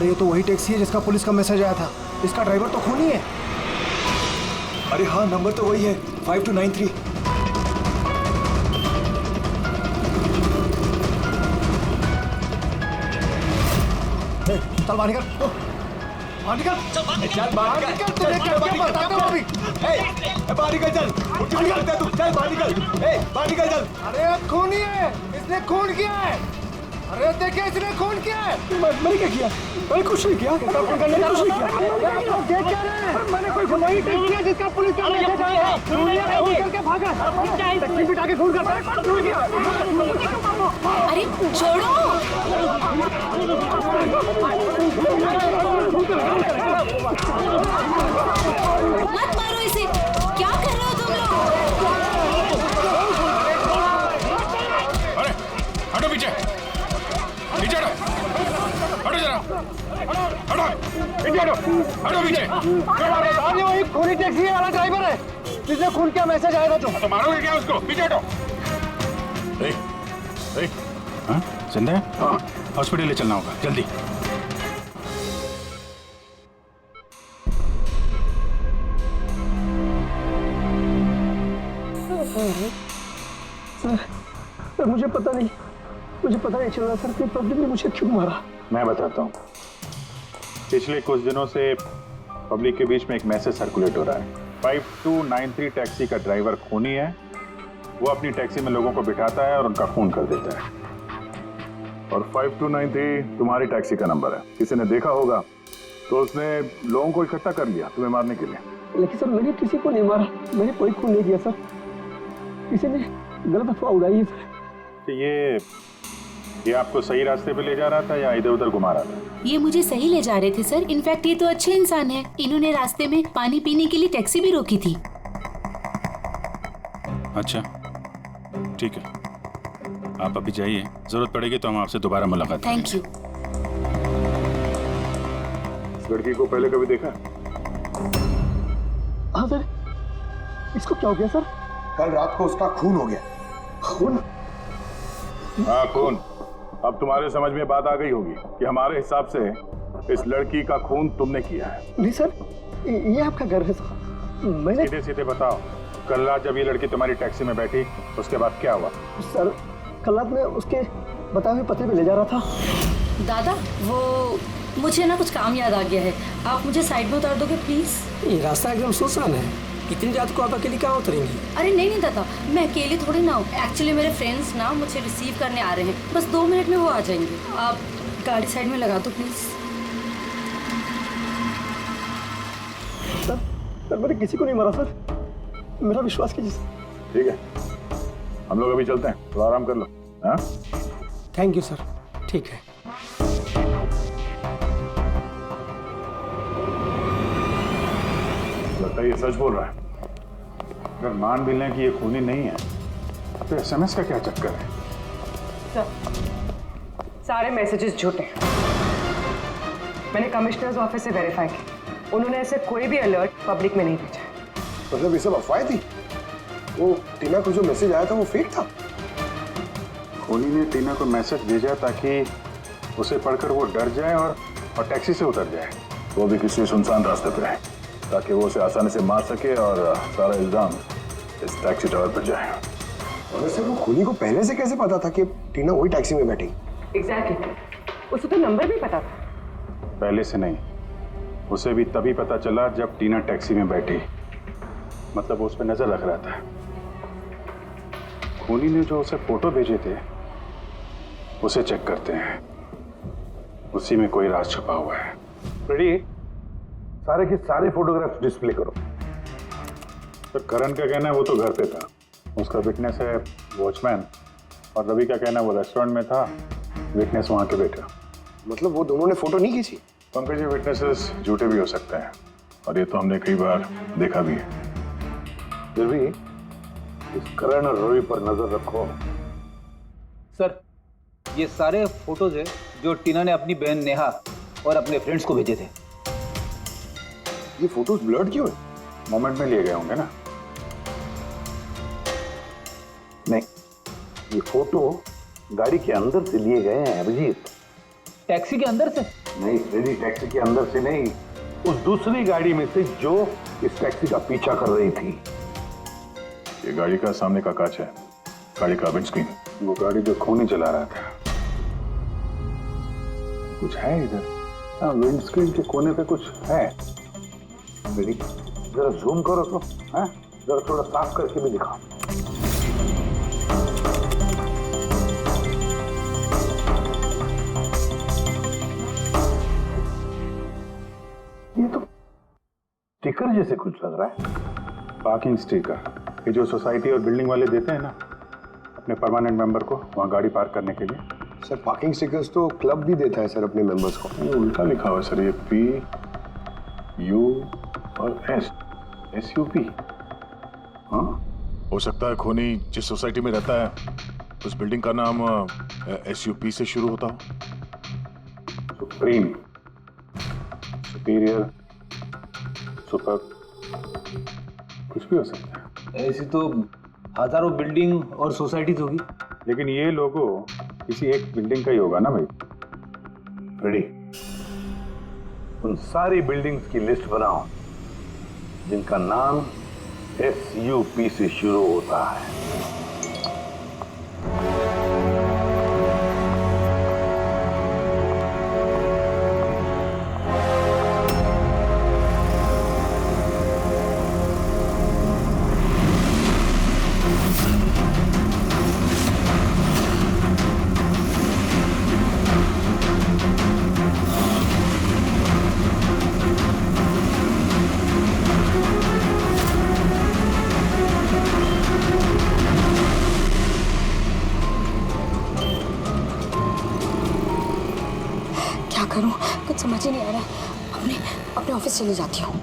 अरे ये तो वही टैक्सी है जिसका पुलिस का मैसेज आया था। इसका ड्राइवर तो खूनी है। अरे हाँ, नंबर तो वही है, 5293। चल बाहर निकल, बाहर निकल, चल बाहर निकल, तुझे क्या बताता हूँ अभी। बाहर निकल, चल तू, चल बाहर निकल, बाहर निकल चल। अरे खूनी है, इसने खून किया है। अरे देखिए इसने खून किया है। मैंने क्या किया? मैंने कुछ नहीं किया। कुछ नहीं किया। मैंने कोई गुनाह नहीं किया जिसका पुलिस का मैसेज आया है। खून करके भागा। टैक्सी बिठा के खून करता है। अरे छोड़ो। मत मारो इसे। क्या कर रहे हो तुम लोग? अरे हटो पीछे, पीछे हटो, हटो जरा, हटो, पीछे हटो, हटो पीछे। वही खूनी टैक्सी वाला ड्राइवर है जिसने खून का मैसेज आया था। तो मारोगे क्या उसको? पीछे हटो। हाँ जिंदा है? हाँ, हॉस्पिटल ले चलना होगा जल्दी। सर मुझे पता नहीं चल रहा सर कि पब्लिक ने मुझे क्यों मारा। मैं बताता हूँ। पिछले कुछ दिनों से पब्लिक के बीच में एक मैसेज सर्कुलेट हो रहा है। 5293 टैक्सी का ड्राइवर खूनी है। वो अपनी टैक्सी में लोगों को बिठाता है और उनका खून कर देता है। और 5293 तुम्हारी टैक्सी का नंबर है। किसी ने देखा होगा तो उसने लोगों को इकट्ठा कर लिया तुम्हें मारने के लिए। लेकिन सर मैंने किसी को नहीं मारा, मैंने कोई खून नहीं किया सर। किसी ने गलत अफवाह उड़ाई है सर। तो ये आपको सही रास्ते पे ले जा रहा था या इधर उधर घुमा रहा था? ये मुझे सही ले जा रहे थे सर। इनफैक्ट ये तो अच्छे इंसान है। इन्होंने रास्ते में पानी पीने के लिए टैक्सी भी रोकी थी। अच्छा ठीक है, आप अभी जाइए, जरूरत पड़ेगी तो हम आपसे दोबारा मुलाकात करेंगे। Thank you. इस लड़की को पहले कभी देखा? हाँ सर। इसको क्या हो गया सर? कल रात को उसका खून हो गया। खून? हाँ खून। अब तुम्हारे समझ में बात आ गई होगी कि हमारे हिसाब से इस लड़की का खून तुमने किया है। नहीं सर, ये आपका घर है सर। मैंने सीधे सीधे बताओ, कल रात जब ये लड़की तुम्हारी टैक्सी में बैठी उसके बाद क्या हुआ? सर कल रात में उसके बताए हुए पते पे ले जा रहा था। दादा वो मुझे ना कुछ काम याद आ गया है। आप मुझे साइड में उतार दोगे प्लीज? ये रास्ता एकदम सुनसान है। इतनी रात को आप अकेली कहाँ उतरेंगी? अरे नहीं दादा, मैं अकेली थोड़ी ना हूँ। एक्चुअली मेरे फ्रेंड्स ना मुझे रिसीव करने आ रहे हैं। बस 2 मिनट में वो आ जाएंगे। आप गाड़ी साइड में लगा दो प्लीज। सर मैंने किसी को नहीं मारा सर, मेरा विश्वास कीजिए। ठीक है, हम लोग अभी चलते हैं, थोड़ा आराम कर लो। हाँ थैंक यू सर। ठीक है। लगता है ये सच बोल रहा है। अगर मान भी लें कि ये खूनी नहीं है तो एसएमएस का क्या चक्कर है? सर, सारे मैसेजेस झूठे हैं। मैंने कमिश्नर्स ऑफिस से वेरीफाई किया। उन्होंने ऐसे कोई भी अलर्ट पब्लिक में नहीं भेजा। मतलब ये सब अफवाहें थी? वो टीना को जो मैसेज आया था वो फेक था? खूनी ने टीना को मैसेज भेजा ताकि उसे पढ़कर वो डर जाए और टैक्सी से उतर जाए, वो भी किसी सुनसान रास्ते पे है, ताकि वो उसे आसानी से मार सके और सारा इल्जाम इस टैक्सी ड्राइवर पर जाए। वैसे वो खूनी को पहले से कैसे पता था कि टीना वही टैक्सी में बैठी? एग्जैक्टली, उसे तो नंबर भी पता था। पहले से नहीं, उसे भी तभी पता चला जब टीना टैक्सी में बैठी। मतलब वो उस पर नजर रख रहा था। खूनी ने जो उसे फोटो भेजे थे उसे चेक करते हैं, उसी में कोई राज छुपा हुआ है। रेडी? सारे के सारे फोटोग्राफ्स डिस्प्ले करो। तो करण का कहना है वो तो घर पे था, उसका विटनेस है वॉचमैन, और रवि का कहना है वो रेस्टोरेंट में था, विटनेस वहां के बेटा। मतलब वो दोनों ने फोटो नहीं खींची? पंकज जी, विटनेसेस झूठे भी हो सकते हैं और ये तो हमने कई बार देखा भी है। फिर भी इस करण और रवि पर नजर रखो। सर, ये सारे फोटोज है जो टीना ने अपनी बहन नेहा और अपने फ्रेंड्स को भेजे थे। ये फोटोज ब्लर्ड क्यों है? मोमेंट में लिए गए होंगे ना? नहीं, ये फोटो गाड़ी के अंदर से लिए गए हैं अभिजीत। टैक्सी के अंदर से? नहीं, फ्रेडी टैक्सी के अंदर से नहीं, उस दूसरी गाड़ी में से जो इस टैक्सी का पीछा कर रही थी। ये गाड़ी का सामने का कांच है, गाड़ी का विंडस्क्रीन। वो गाड़ी जो खूनी चला रहा था। कुछ है इधर? हाँ, विंडस्क्रीन के कोने पे कुछ है। मेरी जरा जूम करो तो, हाँ? जरा थोड़ा साफ करके भी दिखाओ। ये तो स्टिकर जैसे कुछ लग रहा है। पार्किंग स्टिकर, ये जो सोसाइटी और बिल्डिंग वाले देते हैं ना अपने परमानेंट मेंबर को वहाँ गाड़ी पार्क करने के लिए। सर पार्किंग स्टिकर्स तो क्लब भी देता है सर अपने मेंबर्स को। ये उल्टा लिखा हुआ है सर, ये PU और SUP। हाँ, हो सकता है खूनी जिस सोसाइटी में रहता है उस बिल्डिंग का नाम SUP से शुरू होता हो। सुप्रीम, सुपीरियर, सुपर, कुछ भी हो सकता है। ऐसी तो हजारों बिल्डिंग और सोसाइटीज होगी, लेकिन ये लोगो किसी एक बिल्डिंग का ही होगा ना भाई। रेडी, उन सारी बिल्डिंग्स की लिस्ट बनाओ जिनका नाम SUP से शुरू होता है। क्या करूं, कुछ समझ ही नहीं आ रहा। अपने ऑफिस चली जाती हूँ।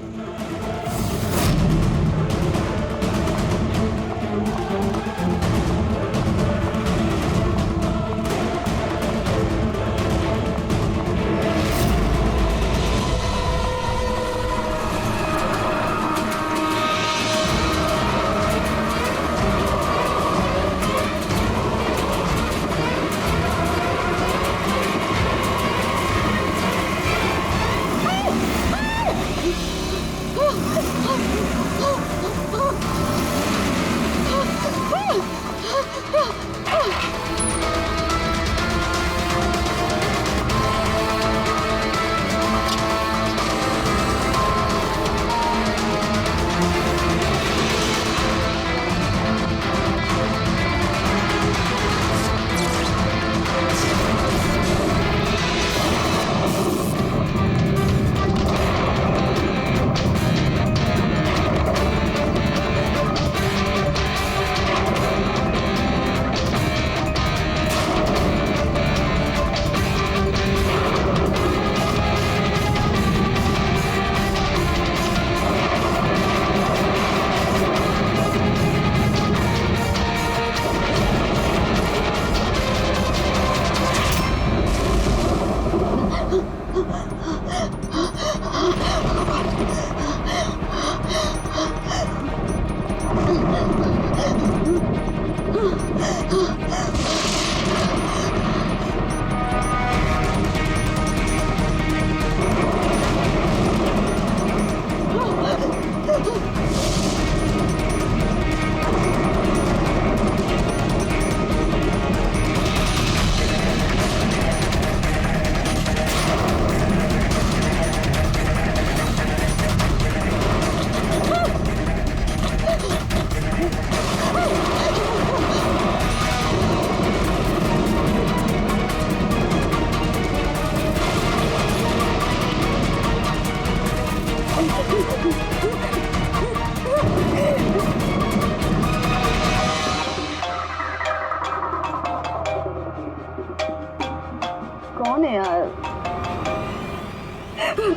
कौन है यार?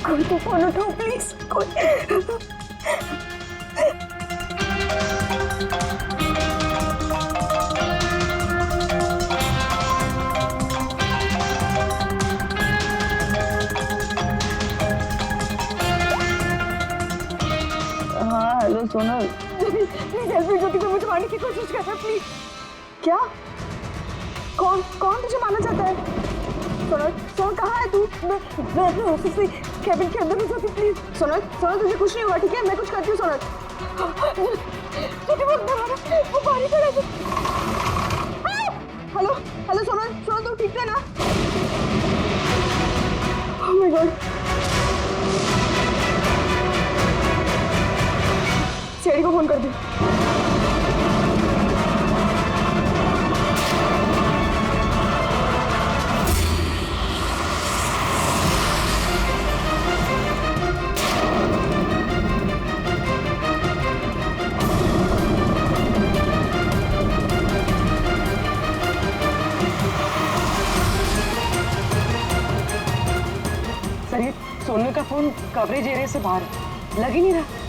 कोई तो फोन उठाओ प्लीज। कोई हाँ हेलो सोनल, प्लीज हेल्प ज्योति को मुझे मारने की कोशिश कर रहा है प्लीज। क्या? कौन कौन तुझे मारना चाहता है? सोनल सोनल कहाँ है तू? मैं अपने ऑफिस से कैबिन के अंदर नहीं जाती प्लीज। सोनल सोनल तुझे कुछ नहीं होगा ठीक है, मैं कुछ करती हूँ सोनल। वो पानी चला गया। हेलो हेलो सोनल सोनल तू ठीक है ना? Oh my God. सीआईडी को फोन कर दी। सर ये सोनल का फोन कवरेज एरिया से बाहर है, लग ही नहीं रहा।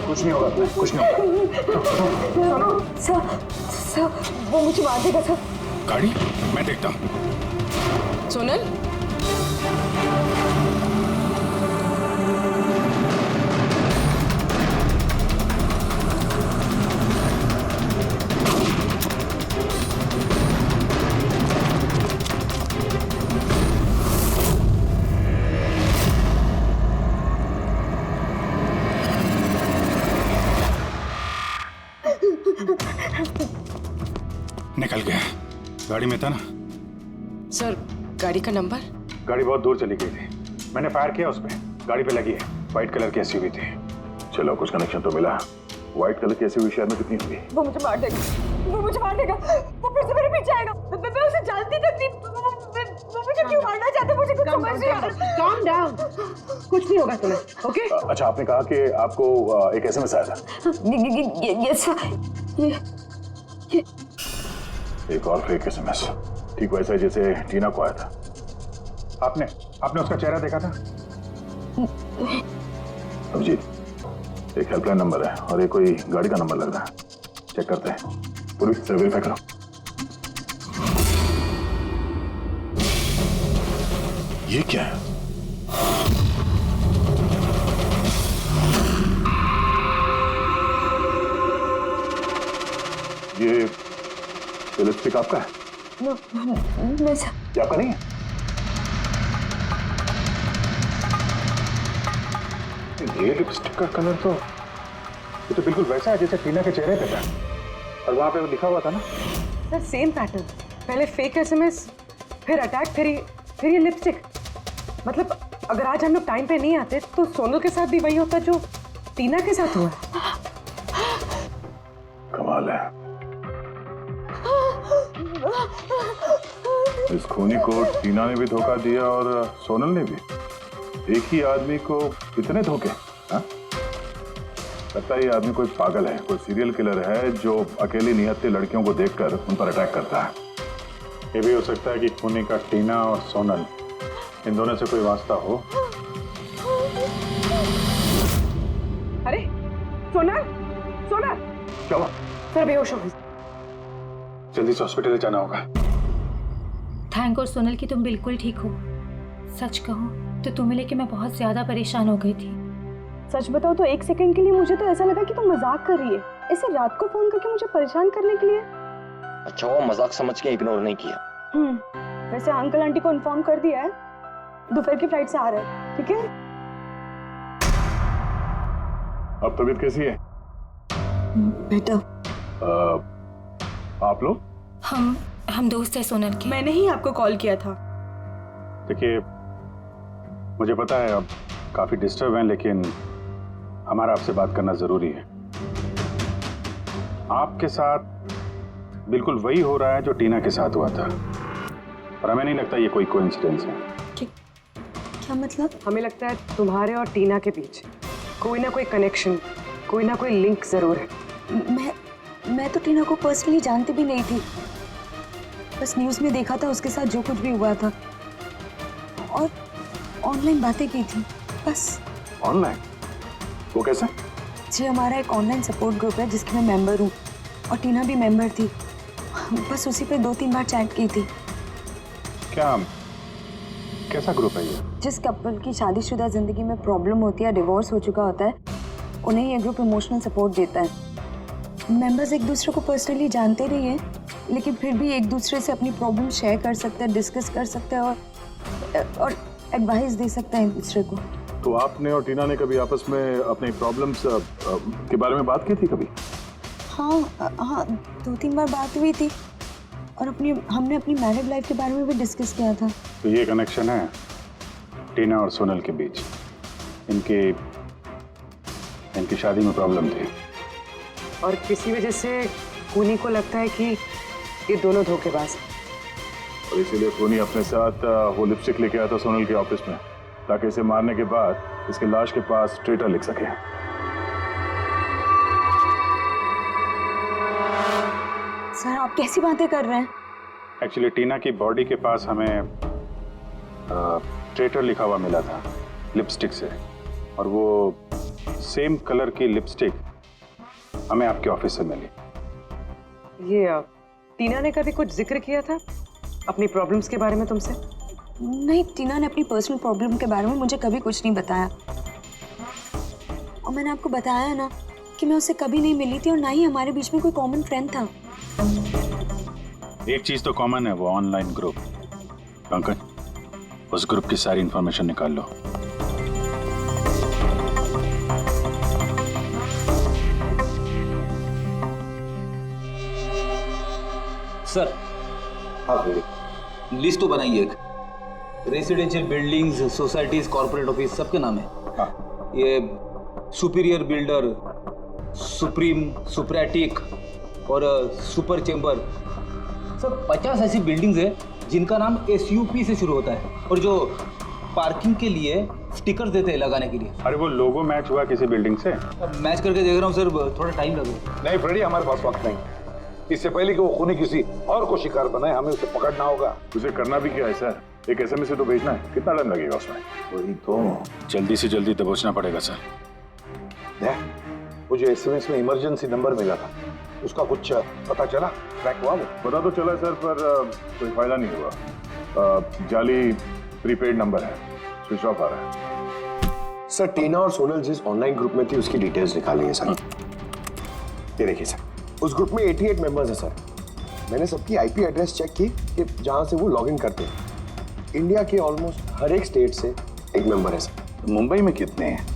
कुछ नहीं होगा, कुछ नहीं होगा। सर वो मुझे मार देगा सर। गाड़ी मैं देखता हूँ। सोनल निकल गया, गाड़ी में था ना। सर गाड़ी का नंबर? गाड़ी बहुत दूर चली गई थी, मैंने फायर किया उस पे, गाड़ी पे लगी है, व्हाइट कलर की एसयूवी थी। चलो कुछ कनेक्शन तो मिला। व्हाइट कलर की एसयूवी शहर में कितनी होगी? वो मुझे मार देगा, वो मुझे मार देगा, वो फिर से मेरे पीछे आएगा। मैं उसे जानती तक नहीं, वो मुझे क्यों मारना चाहते, मुझे कुछ समझ नहीं आ रहा। Calm down, कुछ नहीं होगा तुम्हें, ओके? अच्छा, आपने कहा कि आपको एक एसएमएस आया था। यस एक और फेक एसएमएस, ठीक वैसा ही जैसे टीना को आया था। आपने उसका चेहरा देखा था? अभिजीत, एक हेल्पलाइन नंबर है और एक कोई गाड़ी का नंबर लग रहा है, चेक करते हैं। पूरी से वेरीफाई करो। ये क्या है? ये लिपस्टिक आपका है? ये आपका नहीं है? ये लिपस्टिक का कलर तो ये तो बिल्कुल वैसा है जैसे टीना के चेहरे पे था, और वहां पे वो लिखा हुआ था ना। सर सेम पैटर्न, पहले फेक एसएमएस, फिर अटैक, फिर ये लिपस्टिक। मतलब अगर आज हम लोग टाइम पे नहीं आते तो सोनल के साथ भी वही होता जो टीना के साथ हुआ। कमाल है। इस खूनी को टीना ने भी धोखा दिया और सोनल ने भी। एक ही आदमी को कितने धोखे? हाँ? लगता है ये आदमी कोई पागल है, कोई सीरियल किलर है जो अकेली नियत्ती लड़कियों को देखकर उन पर अटैक करता है। ये भी हो सकता है कि खूनी का टीना और सोनल, इन दोनों से कोई वास्ता हो। अरे सोनल, सोनल क्या हुआ? सर बेहोश हो गई। जल्दी से हॉस्पिटल ले जाना होगा। थैंक गॉड सोनल कि तुम बिल्कुल ठीक हो। सच कहूँ तो तुम्हें लेके मैं बहुत ज्यादा परेशान हो गई थी। सच बताओ तो एक सेकंड के लिए मुझे तो ऐसा लगा कि तुम मजाक कर रही है, ऐसे रात को फोन करके मुझे परेशान करने के लिए। अच्छा वो मजाक समझ के इग्नोर नहीं किया। वैसे अंकल आंटी को इन्फॉर्म कर दिया है, दोपहर की फ्लाइट से आ रहे हैं, ठीक है? अब तबीयत कैसी है? बेटा आप लोग? हम दोस्त हैं सोनल के। मैंने ही आपको कॉल किया था। देखिए, मुझे पता है आप काफी डिस्टर्ब हैं, लेकिन हमारा आपसे बात करना जरूरी है। आपके साथ बिल्कुल वही हो रहा है जो टीना के साथ हुआ था, और हमें नहीं लगता ये कोई कोइंसिडेंस है। क्या मतलब? हमें लगता है तुम्हारे और टीना के बीच कोई ना कोई कनेक्शन, कोई ना कोई लिंक जरूर है। मैं तो टीना को पर्सनली जानती भी नहीं थी, बस न्यूज़ में देखा था उसके साथ जो कुछ भी हुआ था और ऑनलाइन बातें की थी, बस। ऑनलाइन? वो कैसे? जी, हमारा एक ऑनलाइन सपोर्ट ग्रुप है जिसकी मैं मेंबर हूँ और टीना भी मेंबर थी। बस उसी पे 2-3 बार चैट की थी। कैसा ग्रुप है ये? जिस कपल की शादीशुदा जिंदगी में प्रॉब्लम होती है, डिवोर्स हो चुका होता है, उन्हें ये ग्रुप इमोशनल सपोर्ट देता है। मेंबर्स एक दूसरे को पर्सनली जानते नहीं हैं, लेकिन फिर भी एक दूसरे से अपनी प्रॉब्लम शेयर कर सकते हैं, डिस्कस कर सकते हैं और एडवाइस दे सकते हैं एक दूसरे को। तो आपने और टीना ने कभी आपस में अपनी प्रॉब्लम्स के बारे में बात की थी कभी? हाँ, 2-3 बार बात हुई थी और हमने अपनी मैरिड लाइफ के बारे में भी डिस्कस किया था। तो ये कनेक्शन है टीना और सोनल के बीच। इनकी शादी में प्रॉब्लम थी और किसी वजह से खूनी को लगता है कि ये दोनों धोखेबाज हैं। और इसीलिए खूनी अपने साथ वो लिपस्टिक लेके आया था सोनल के ऑफिस में, ताकि इसे मारने के बाद इसके लाश के पास ट्रेटर लिख सके। सर, आप कैसी बातें कर रहे हैं? एक्चुअली टीना की बॉडी के पास हमें ट्रेटर लिखा हुआ मिला था लिपस्टिक से, और वो सेम कलर की लिपस्टिक हमें आपके ऑफिस से मिली। ये टीना ने कभी कुछ जिक्र किया था अपनी प्रॉब्लम्स के बारे में तुमसे? नहीं, टीना ने अपनी पर्सनल प्रॉब्लम के बारे में मुझे कभी कुछ नहीं बताया। और मैंने आपको बताया ना कि मैं उससे कभी नहीं मिली थी और ना ही हमारे बीच में कोई कॉमन फ्रेंड था। एक चीज तो कॉमन है, वो ऑनलाइन ग्रुप। पंकज, उस ग्रुप की सारी इंफॉर्मेशन निकाल लो। सर, हाँ भैया, लिस्ट तो बनाइए एक। Residential buildings, societies, corporate office सबके नाम है। हाँ। ये सुपीरियर बिल्डर, सुप्रीम, सुप्रेटिक और सुपर चेंबर, सब 50 ऐसी बिल्डिंग्स है जिनका नाम SUP से शुरू होता है और जो पार्किंग के लिए स्टिकर देते हैं लगाने के लिए। अरे वो लोगो मैच हुआ किसी बिल्डिंग से? अब मैच करके देख रहा हूँ सर, थोड़ा टाइम लगेगा। नहीं फ्रेडी, हमारे पास वक्त नहीं। इससे पहले कि वो खूनी किसी और को शिकार बनाए, हमें उसे पकड़ना होगा। उसे करना भी क्या है सर? एक SMS से तो भेजना है, कितना टाइम लगेगा उसमें? वही तो, जल्दी से जल्दी दबोचना पड़ेगा सर। वो जो SMS में इमरजेंसी नंबर मिला था, उसका कुछ पता चला? ट्रैक हुआ वो? पता तो चला सर, पर कोई फायदा नहीं हुआ। जाली प्रीपेड नंबर है, स्विच ऑफ आ रहा है। सर, टीना और सोनल जिस ऑनलाइन ग्रुप में थी उसकी डिटेल्स निकाली है सर। ये देखिए सर, उस ग्रुप में 88 मेंबर्स हैं सर। मैंने सबकी IP एड्रेस चेक की कि जहां से वो लॉगिन करते हैं। इंडिया के ऑलमोस्ट हर एक स्टेट से एक मेंबर है सर। मुंबई में कितने हैं?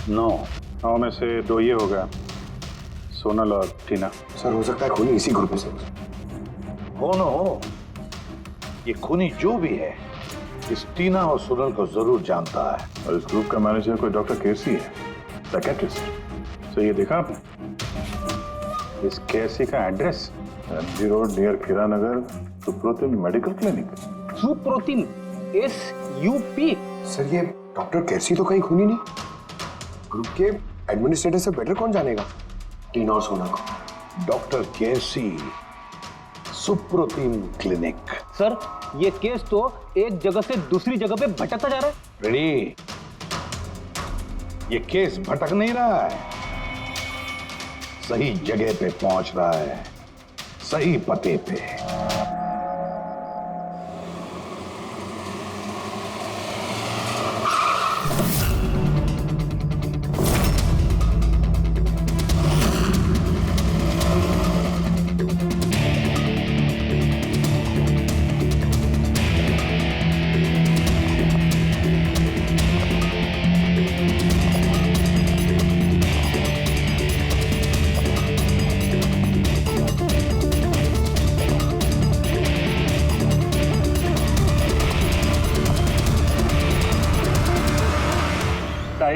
9 में से 2 ये हो गया, सोनल और टीना। सर, हो सकता है खूनी इसी ग्रुप में से हो न हो, ये खूनी जो भी है, इस टीना और सोनल को जरूर जानता है। और इस ग्रुप का मैनेजर कोई डॉक्टर केसी है, साइकेट्रिस्ट। तो ये देखा आपने इस केसी का एड्रेस? MG रोड नियर खीरा नगर, Suprotim medical clinic. Suprotim, SUP। Sir, ये डॉक्टर कैसी तो कहीं खूनी नहीं। ग्रुप के एडमिनिस्ट्रेटर से बेटर कौन जानेगा टीना और सोना को? डॉक्टर कैसी, सुप्रोतिम क्लिनिक। सर, ये केस तो एक जगह से दूसरी जगह पे भटकता जा रहा है। रेडी, ये केस भटक नहीं रहा है, सही जगह पे पहुंच रहा है, सही पते पे।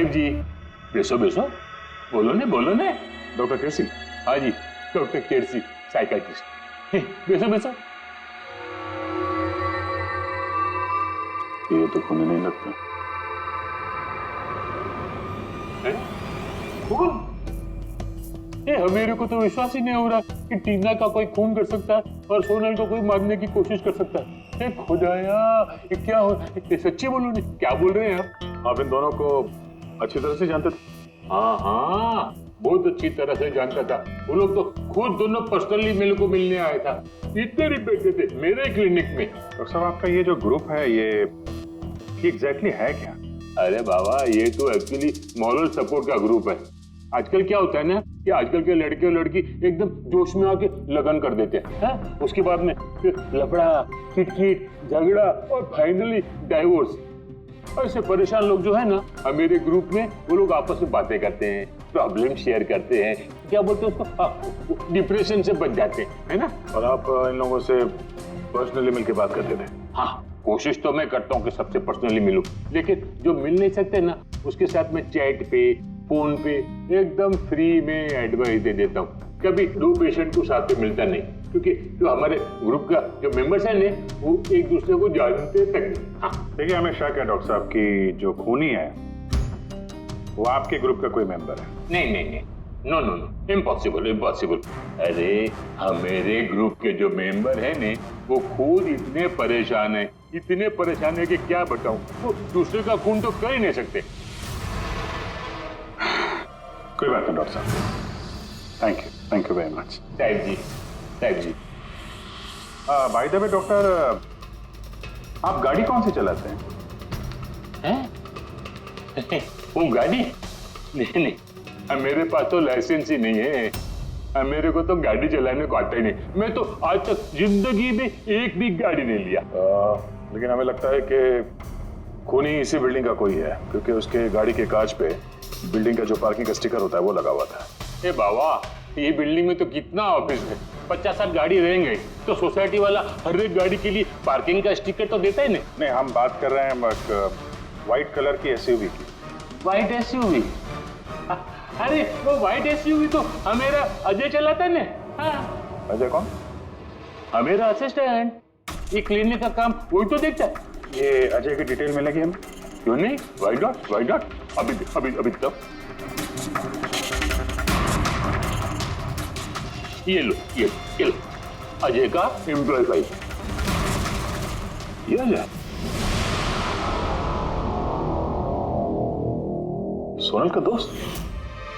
साहिब जी, बेसो बेसो, बोलो ने। डॉक्टर केसी? हाँ जी, डॉक्टर केसी, साइकाइट्रिस्ट। बेसो बेसो। ये तो खून नहीं लगता। खून? मेरे को तो विश्वास ही नहीं हो रहा कि टीना का कोई खून कर सकता है और सोनल को कोई मारने की कोशिश कर सकता है। खुदाया, ये क्या हो? सच्ची बोलो नहीं, क्या बोल रहे हैं आप इन दोनों को अच्छी तरह से जानते थे? हाँ, बहुत अच्छी तरह से जानता था। वो लोग तो खुद दोनों पर्सनली मेरे को मिलने आए था। इतने रिपीट थे मेरे क्लिनिक में। डॉक्टर साहब, आपका ये जो ग्रुप है ये एग्जैक्टली है क्या? अरे बाबा, ये तो एक्चुअली मॉरल सपोर्ट का ग्रुप है। आजकल क्या होता है ना कि आजकल के लड़के और लड़की एकदम जोश में आके लगन कर देते हैं, उसके बाद में फिर लफड़ा, किटकिट, झगड़ा और फाइनली डाइवोर्स। ऐसे परेशान लोग जो है ना, मेरे ग्रुप में वो लोग आपस में बातें करते हैं, प्रॉब्लम शेयर करते हैं, क्या बोलते हैं उसको, डिप्रेशन से बच जाते हैं, है ना। और आप इन लोगों से पर्सनली मिलकर बात करते थे? हाँ, कोशिश तो मैं करता हूँ कि सबसे पर्सनली मिलूं, लेकिन जो मिल नहीं सकते ना, उसके साथ में चैट पे, फोन पे एकदम फ्री में एडवाइस दे देता हूँ। कभी दो पेशेंट को साथ में मिलता नहीं, क्योंकि जो हमारे ग्रुप का जो मेंबर्स हैं ना, वो एक दूसरे को जानते तक नहीं। हाँ, देखिए, हमें शक है डॉक्टर साहब की जो खूनी है वो आपके ग्रुप का कोई मेंबर है। नहीं, नो, इम्पॉसिबल। अरे मेरे ग्रुप के जो मेंबर है ने, वो खुद इतने परेशान है कि क्या बताऊं। वो दूसरे का खून तो कर ही नहीं सकते। कोई बात नहीं डॉक्टर साहब, थैंक यू वेरी मच। साहिब जी। बाय द वे डॉक्टर, आप गाड़ी कौन सी चलाते हैं? वो गाड़ी? नहीं, मेरे पास तो लाइसेंस ही नहीं है। मेरे को तो गाड़ी चलाने को आता ही नहीं। मैं तो आज तक जिंदगी में एक भी गाड़ी नहीं लिया। लेकिन हमें लगता है कि खूनी इसी बिल्डिंग का कोई है, क्योंकि उसके गाड़ी के कांच पे बिल्डिंग का जो पार्किंग का स्टिकर होता है वो लगा हुआ था। ए बाबा, ये बिल्डिंग में तो कितना ऑफिस है, 50-60 गाड़ी रहेंगे, तो सोसाइटी वाला हर एक गाड़ी के लिए पार्किंग का स्टिकर तो देता ही नहीं। हम बात कर रहे हैं व्हाइट कलर की एसयूवी की। White SUV? अरे वो व्हाइट एसयूवी तो हमेरा अजय चलाता है ना। अजय कौन? हमेरा असिस्टेंट, ये क्लिनिक का काम वही तो देखता है। ये अजय की डिटेल मिलेगी हमें? क्यों नहीं? वाई डॉट अभी तक। ये लो अजय का एम्प्लॉय फाइल। ये अजय सोनल का दोस्त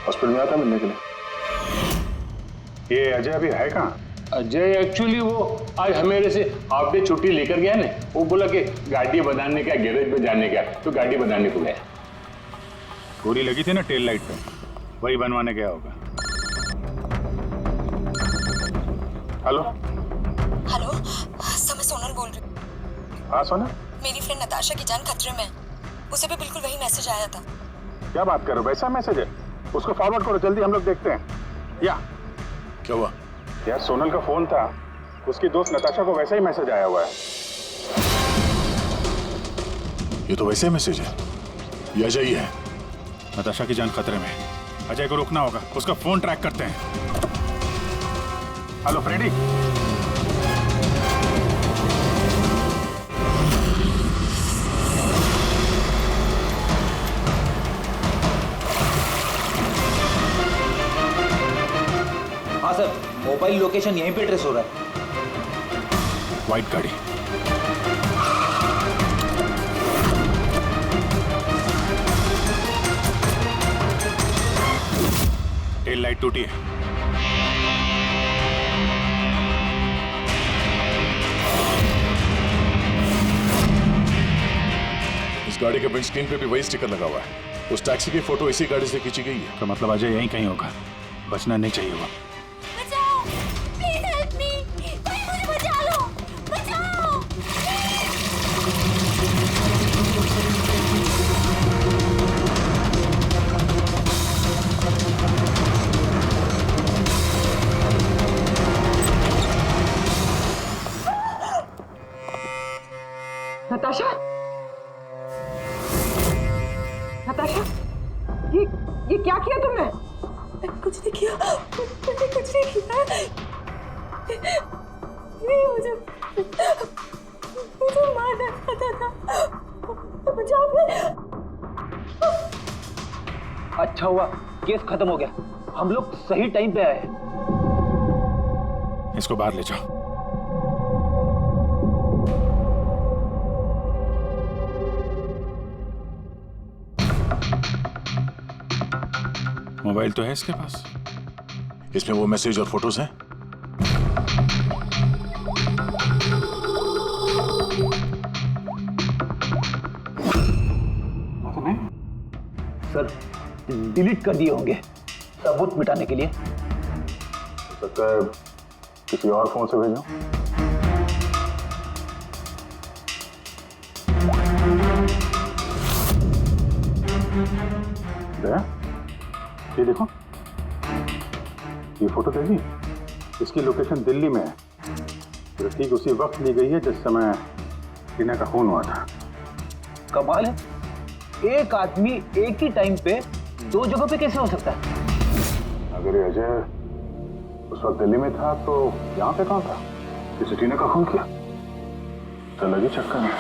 हॉस्पिटल में आता मिलने के लिए। ये अजय अभी है कहाँ? अजय एक्चुअली वो आज मेरे से हाफ डे छुट्टी लेकर गया ना। वो बोला कि गाड़ी बनाने का, गैरेज में जाने का, तो गाड़ी बनाने को गया। गोली लगी थी ना टेल लाइट पे, वही बनवाने गया होगा। हेलो सर, मैं सोनल बोल रही हूँ। हाँ सोनल, मेरी फ्रेंड नताशा की जान खतरे में है। उसे भी बिल्कुल वही मैसेज आया था। क्या बात कर रहे हो? वैसा मैसेज है? उसको फॉरवर्ड करो जल्दी, हम लोग देखते हैं। या क्या हुआ? यार सोनल का फोन था, उसकी दोस्त नताशा को वैसा ही मैसेज आया हुआ है। ये तो वैसे मैसेज है, ये अजय ही है। नताशा की जान खतरे में, अजय को रोकना होगा, उसका फोन ट्रैक करते हैं। हेलो फ्रेडी, हाँ सर, मोबाइल लोकेशन यहीं पे ट्रेस हो रहा है। व्हाइट गाड़ी, टेल लाइट टूटी है। इस गाड़ी के विंडस्क्रीन पे भी वही स्टिकर लगा हुआ है। उस टैक्सी की फोटो इसी गाड़ी से खींची गई है। तो मतलब अजय यहीं कहीं होगा, बचना नहीं चाहिए वो। बचाओ, प्लीज हेल्प मी, कोई मुझे बचा लो, बचाओ। नताशा, ये क्या किया तुमने? कुछ नहीं किया, मैंने कुछ नहीं किया। ये मुझे मारना चाहता था। मुझे आपने। अच्छा हुआ केस खत्म हो गया, हम लोग सही टाइम पे आए। इसको बाहर ले जाओ। मोबाइल तो है इसके पास, इसमें वो मैसेज और फोटोज हैं। सर डिलीट कर दिए होंगे सबूत मिटाने के लिए। हो सकता है किसी और फोन से भेजो। ये देखो, ये फोटो देखी, इसकी लोकेशन दिल्ली में है। तो ठीक उसी वक्त ली गई है जिस समय टीना का खून हुआ था। कमाल है, एक आदमी एक ही टाइम पे दो जगह पे कैसे हो सकता है? अगर ये अजय उस वक्त दिल्ली में था तो यहाँ पे कहाँ था? किसी टीना का खून किया तो लगी चक्कर में।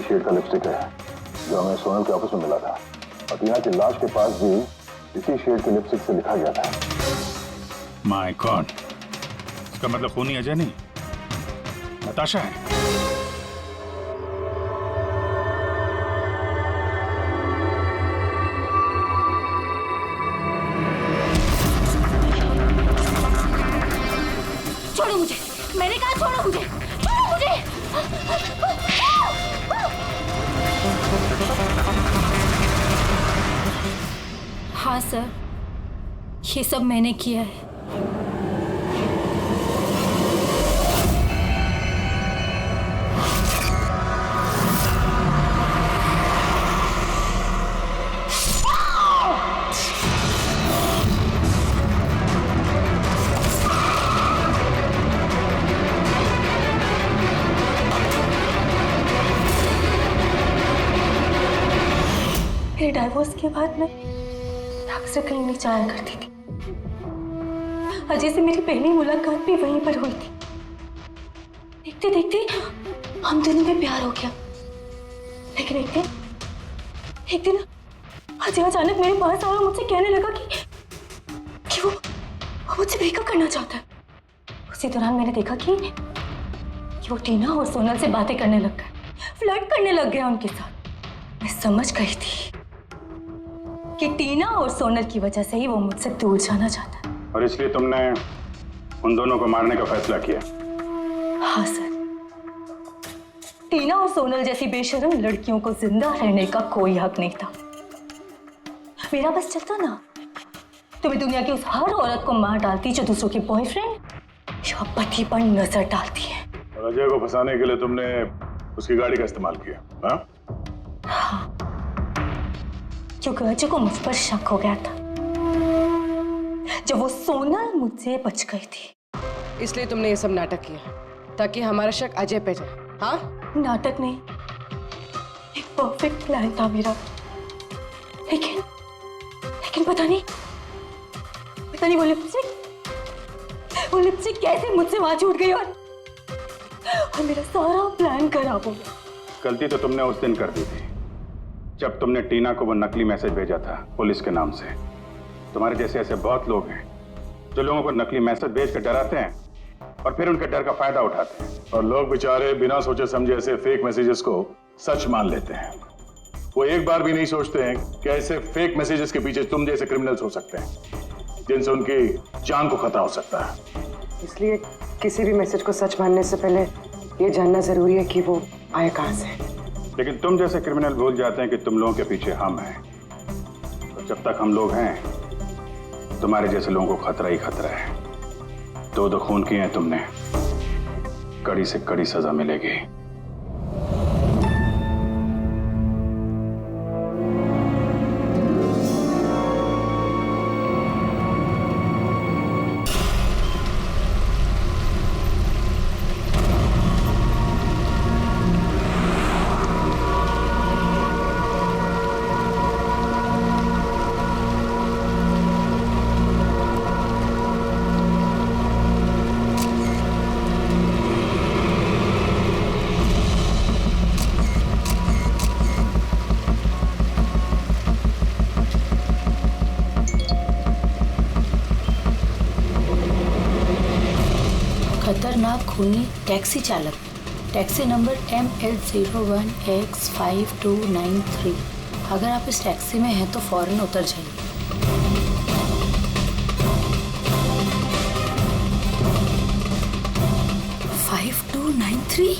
शेड का लिपस्टिक है जो हमें सोनल के ऑफिस में मिला था, और टीना की लाश के पास भी इसी शेड के लिपस्टिक से लिखा गया था। माय गॉड, इसका मतलब खूनी अजय नहीं, नताशा है। छोड़ो मुझे, मैंने कहा छोड़ो मुझे, छोड़ो मुझे। हाँ सर, ये सब मैंने किया है। मेरे डाइवोर्स के बाद मैं अक्सर कहीं नहीं जाया करती थी। अजय से मेरी पहली मुलाकात भी वहीं पर हुई थी। देखते देखते हम दोनों में प्यार हो गया। लेकिन एक दिन अजय अचानक मेरे पास आया और मुझसे कहने लगा कि वो मुझसे ब्रेकअप करना चाहता है। उसी दौरान मैंने देखा कि वो टीना और सोनल से बातें करने लग गया, फ्लर्ट करने लग गया उनके साथ। मैं समझ गई थी कि टीना और सोनल की वजह से ही वो मुझसे दूर जाना चाहता है। और इसलिए तुमने उन दोनों को मारने का फैसला किया? हाँ सर, टीना और सोनल जैसी बेशर्म लड़कियों को जिंदा रहने का कोई हक नहीं था। मेरा बस चलता ना तो मैं दुनिया की उस हर औरत को मार डालती जो दूसरों के बॉयफ्रेंड या पति पर नजर डालती है। और अजय को फंसाने के लिए तुमने उसकी गाड़ी का इस्तेमाल किया? हाँ, क्योंकि अजय को मुझ पर शक हो गया था जब वो सोनल मुझसे बच गई थी। इसलिए तुमने ये सब नाटक किया ताकि हमारा शक अजय पे जाए? हाँ, नाटक नहीं, एक परफेक्ट प्लान था मेरा। लेकिन पता नहीं वो लिपस्टिक कैसे मुझसे वहां छूट गई और मेरा सारा प्लान खराब हो गया। गलती तो तुमने उस दिन कर दी थी जब तुमने टीना को वो नकली मैसेज भेजा था पुलिस के नाम से। तुम्हारे जैसे ऐसे बहुत लोग हैं जो लोगों को नकली मैसेज भेज कर डराते हैं और फिर उनके डर का फायदा उठाते हैं। और लोग बेचारे बिना सोचे समझे ऐसे फेक मैसेजेस को सच मान लेते हैं। वो एक बार भी नहीं सोचते हैं कि ऐसे फेक मैसेजेस के पीछे तुम जैसे क्रिमिनल्स हो सकते हैं जिनसे उनकी जान को खतरा हो सकता है। इसलिए किसी भी मैसेज को सच मानने से पहले ये जानना जरूरी है कि वो आया कहां से। लेकिन तुम जैसे क्रिमिनल भूल जाते हैं कि तुम लोगों के पीछे हम हैं। तो जब तक हम लोग हैं तुम्हारे जैसे लोगों को खतरा ही खतरा है। दो खून किए हैं तुमने, कड़ी से कड़ी सजा मिलेगी। खतरनाक खूनी टैक्सी चालक, टैक्सी नंबर ML01X5293। अगर आप इस टैक्सी में हैं तो फौरन उतर जाइए। $5293।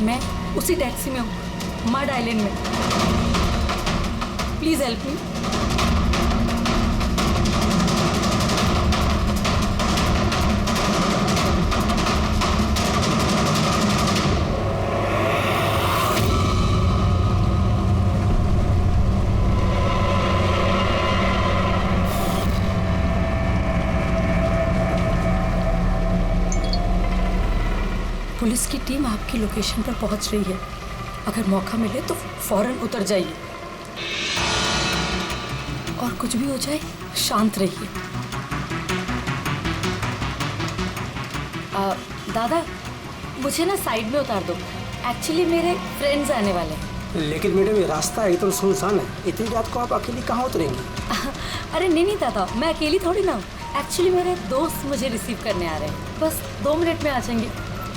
मैं उसी टैक्सी में हूँ, मड आइलैंड में। Please help me. पुलिस की टीम आपकी लोकेशन पर पहुंच रही है। अगर मौका मिले तो फौरन उतर जाइए और कुछ भी हो जाए शांत रहिए। दादा मुझे ना साइड में उतार दो, एक्चुअली मेरे फ्रेंड्स आने वाले हैं। लेकिन मैडम ये रास्ता एकदम सुनसान है, इतनी रात को आप अकेली कहाँ उतरेंगी? अरे नहीं दादा, मैं अकेली थोड़ी ना हूँ। एक्चुअली मेरे दोस्त मुझे रिसीव करने आ रहे हैं, बस 2 मिनट में आ जाएंगे।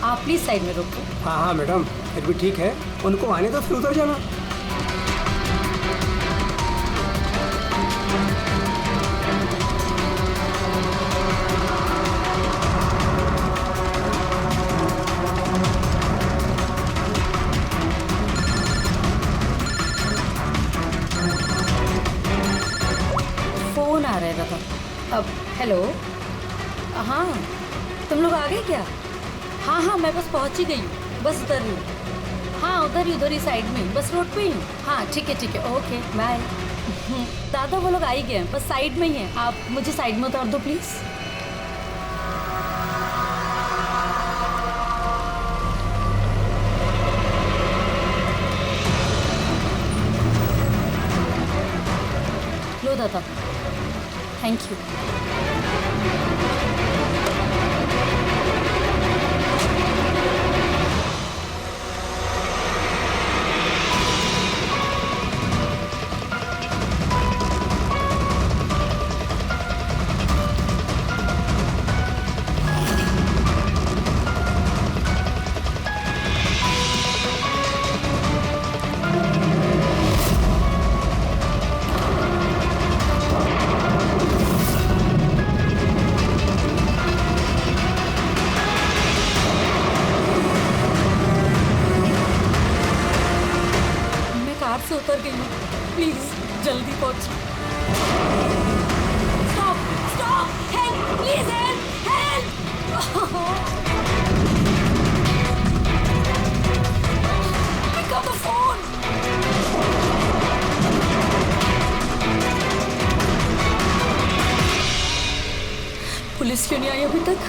आप प्लीज साइड में रुको। हाँ मैडम, फिर भी ठीक है, उनको आने तो फिर उतर जाना। फोन आ रहा है दादा। अब हेलो, हाँ तुम लोग आ गए क्या? हाँ मैं बस पहुंच ही गई हूँ, बस उधर ही। हाँ उधर ही साइड में, बस रोड पे ही हूँ। हाँ ठीक है ओके बाय। दादा वो लोग आ ही गए हैं, बस साइड में ही हैं। आप मुझे साइड में उतार दो प्लीज। लो दादा, थैंक यू। से उतर गई हूँ, प्लीज जल्दी पहुंच। Stop help please, help pick up the phone. Police क्यों नहीं आई अभी तक?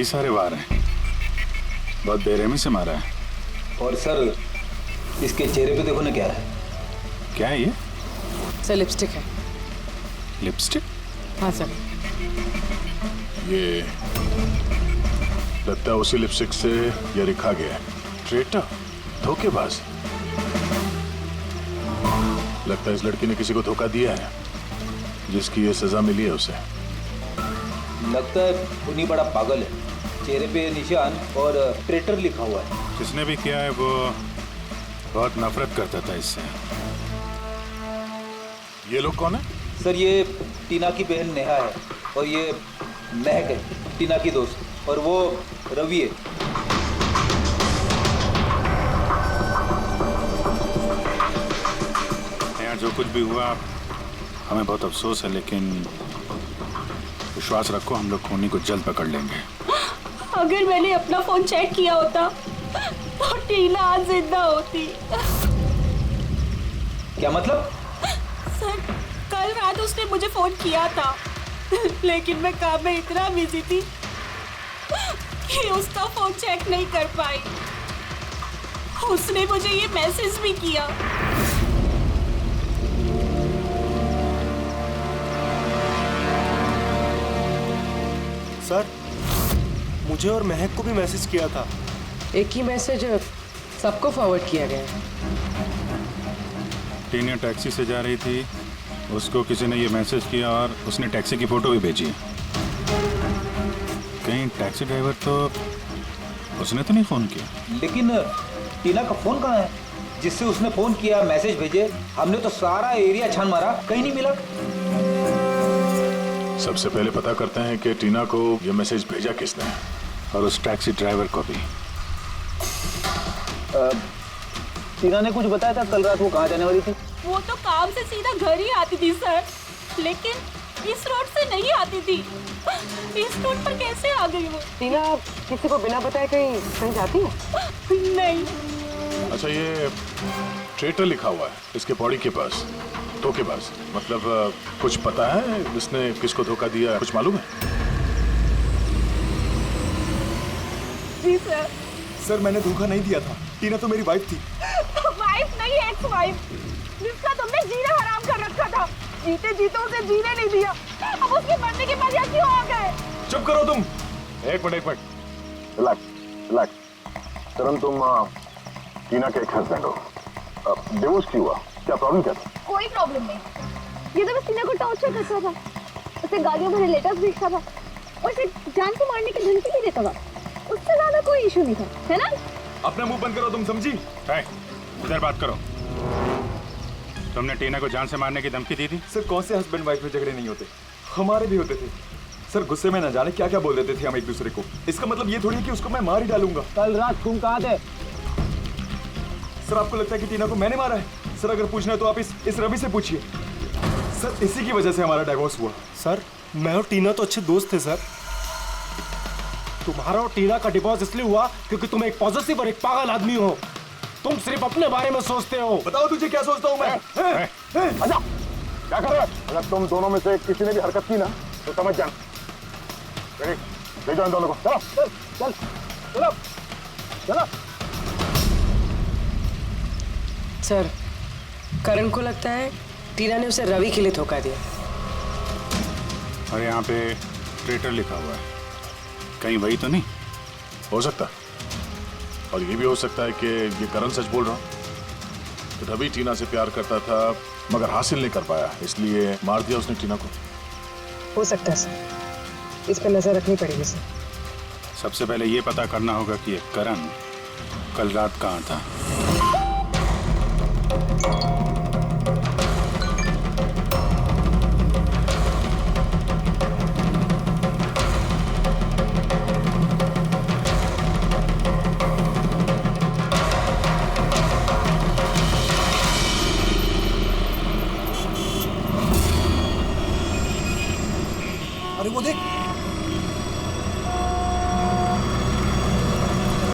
कई सारे वार हैं, बहुत बेरहमी से मारा है। और सर इसके चेहरे पे देखो ना क्या है। क्या है ये? सर लिपस्टिक है। लिपस्टिक? हाँ सर। ये लगता है उसी लिपस्टिक से ये लिखा गया है, ट्रेटर, धोखेबाज। लगता है इस लड़की ने किसी को धोखा दिया है, जिसकी ये सजा मिली है उसे। लगता है उन्हीं बड़ा पागल है। चेहरे पे निशान और ट्रेटर लिखा हुआ है। जिसने भी किया है वो बहुत नफरत करता था इससे। ये लोग कौन है? सर ये टीना की बहन नेहा है और ये महक है, टीना की दोस्त, और वो रवि है। यहाँ जो कुछ भी हुआ हमें बहुत अफसोस है, लेकिन विश्वास रखो हम लोग खूनी को जल्द पकड़ लेंगे। अगर मैंने अपना फोन चेक किया होता तो टीना आज जिंदा होती। क्या मतलब? सर कल रात उसने मुझे फोन किया था, लेकिन मैं काम में इतना बिजी थी कि उसका फोन चेक नहीं कर पाई। उसने मुझे ये मैसेज भी किया। सर मुझे और महक को भी मैसेज किया था। एक ही मैसेज सबको फॉरवर्ड किया गया है। टीना टैक्सी से जा रही थी, उसको किसी ने ये मैसेज किया और उसने टैक्सी की फोटो भी भेजी। कहीं टैक्सी ड्राइवर तो उसने तो नहीं फोन किया। लेकिन टीना का फोन कहाँ है जिससे उसने फोन किया, मैसेज भेजे? हमने तो सारा एरिया छान मारा, कहीं नहीं मिला। सबसे पहले पता करते हैं कि टीना को ये मैसेज भेजा किसने, और उस टैक्सी ड्राइवर को भी। टीना ने कुछ बताया था कल रात वो कहाँ जाने वाली थी? वो तो काम से सीधा घर ही आती थी सर, लेकिन इस रोड से नहीं आती थी। इस रोड पर कैसे आ गई वो? टीना किसी को बिना बताए कहीं कहीं जाती है? नहीं। अच्छा ये ट्रेटर लिखा हुआ है इसके बॉडी के पास, धोखेबाज, मतलब कुछ पता है इसने किसको धोखा दिया, कुछ मालूम है? जी सर। सर मैंने धोखा नहीं दिया था, टीना तो मेरी वाइफ थी। वाइफ नहीं, एक्स वाइफ, जिसका तुमने जीना हराम कर रखा था। जीते जीते उसे जीने नहीं दिया, अब उसके मरने के बाद यहाँ क्यों आ गए? चुप करो तुम। एक मिनट। रिलैक्स। करण तुम टीना के एक हस्बैंड हो, डिवोर्स क्यों हुआ, क्या प्रॉब्लम क्या था? कोई प्रॉब्लम नहीं, ये तो बस टीना को टॉर्चर करता था, उसे गालियों भरे लेटर्स भेजता था और फिर जान से मारने की धमकी भी देता था। उससे ज्यादा कोई इशू नहीं था, है ना? अपना मुंह बंद करो तुम, समझी? इधर बात करो। तुमने टीना को जान से मारने की धमकी दी थी? सर कौन से हस्बैंड वाइफ में झगड़े नहीं होते, हमारे भी होते थे। सर गुस्से में न जाने क्या क्या बोल देते थे हम एक दूसरे को। इसका मतलब ये थोड़ी है कि उसको मैं मार ही डालूंगा। कल रात तुम कहाँ थे? सर आपको लगता है कि टीना को मैंने मारा है? सर अगर पूछना है तो आप इस रवि से पूछिए। सर इसी की वजह से हमारा डाइवोर्स हुआ। सर मैं और टीना तो अच्छे दोस्त थे सर। तुम्हारा और टीना का डिवोर्स इसलिए हुआ क्योंकि तुम एक पॉजिटिव और एक पागल आदमी हो। तुम सिर्फ अपने बारे में सोचते हो। बताओ तुझे क्या सोचता हूँ मैं? अच्छा क्या कर रहा है? अगर तुम दोनों में से किसी ने भी हरकत की ना तो समझ जाना। ले जाओ इन दोनों को। चलो चल चलो चलो। सर करण को लगता है टीना ने उसे रवि के लिए धोखा दिया। और यहाँ पे ट्रेटर लिखा हुआ है, कहीं वही तो नहीं? हो सकता, और ये भी हो सकता है कि ये करण सच बोल रहा हूँ। रवि टीना से प्यार करता था मगर हासिल नहीं कर पाया, इसलिए मार दिया उसने टीना को। हो सकता है सर, इस पर नजर रखनी पड़ेगी सर। सबसे पहले ये पता करना होगा कि ये करण कल रात कहाँ था।